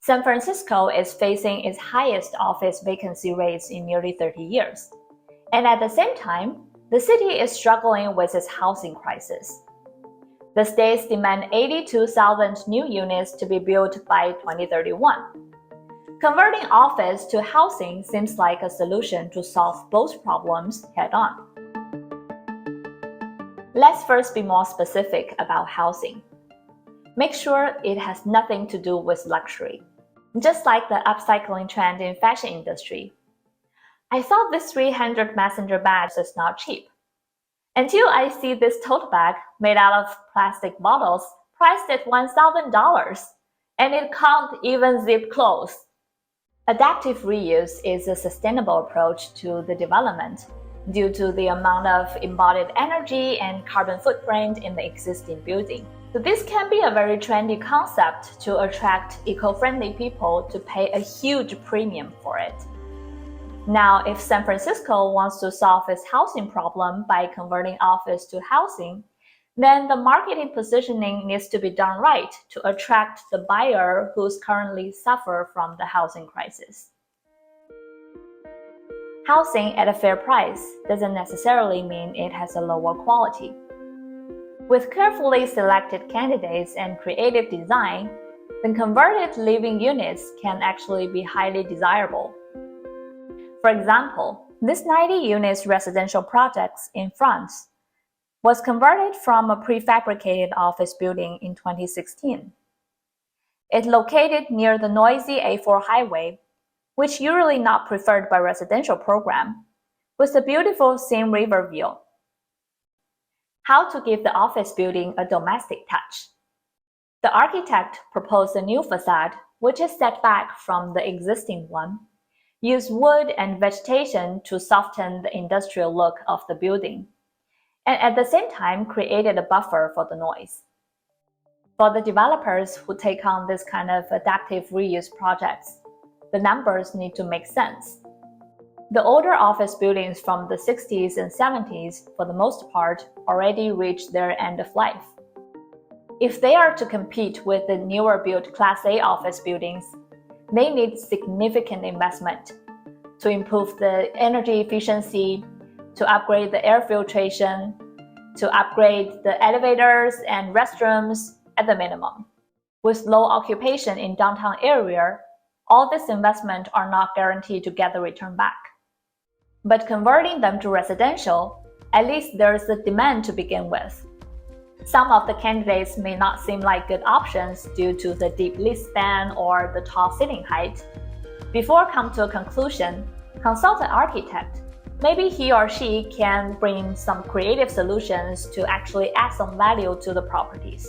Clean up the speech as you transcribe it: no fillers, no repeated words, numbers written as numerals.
San Francisco is facing its highest office vacancy rates in nearly 30 years. And at the same time, the city is struggling with its housing crisis. The states demand 82,000 new units to be built by 2031. Converting office to housing seems like a solution to solve both problems head-on. Let's first be more specific about housing. Make sure it has nothing to do with luxury. Just like the upcycling trend in fashion industry. I thought this 300 messenger bag is not cheap. Until I see this tote bag made out of plastic bottles priced at $1,000, and it can't even zip close. Adaptive reuse is a sustainable approach to the development due to the amount of embodied energy and carbon footprint in the existing building. So this can be a very trendy concept to attract eco-friendly people to pay a huge premium for it. Now, if San Francisco wants to solve its housing problem by converting office to housing, then the marketing positioning needs to be done right to attract the buyer who's currently suffer from the housing crisis. Housing at a fair price doesn't necessarily mean it has a lower quality. With carefully selected candidates and creative design, then converted living units can actually be highly desirable. For example, this 90 units residential project in France was converted from a prefabricated office building in 2016. It's located near the noisy A4 highway, which usually not preferred by residential program, with a beautiful Seine River view. How to give the office building a domestic touch. The architect proposed a new facade, which is set back from the existing one, used wood and vegetation to soften the industrial look of the building, and at the same time created a buffer for the noise. For the developers who take on this kind of adaptive reuse projects, the numbers need to make sense. The older office buildings from the 60s and 70s, for the most part, already reached their end of life. If they are to compete with the newer built Class A office buildings, they need significant investment to improve the energy efficiency, to upgrade the air filtration, to upgrade the elevators and restrooms at the minimum. With low occupation in downtown area, all this investment are not guaranteed to get the return back. But converting them to residential, at least there is a demand to begin with. Some of the candidates may not seem like good options due to the deep lease span or the tall ceiling height. Before come to a conclusion, consult an architect. Maybe he or she can bring some creative solutions to actually add some value to the properties.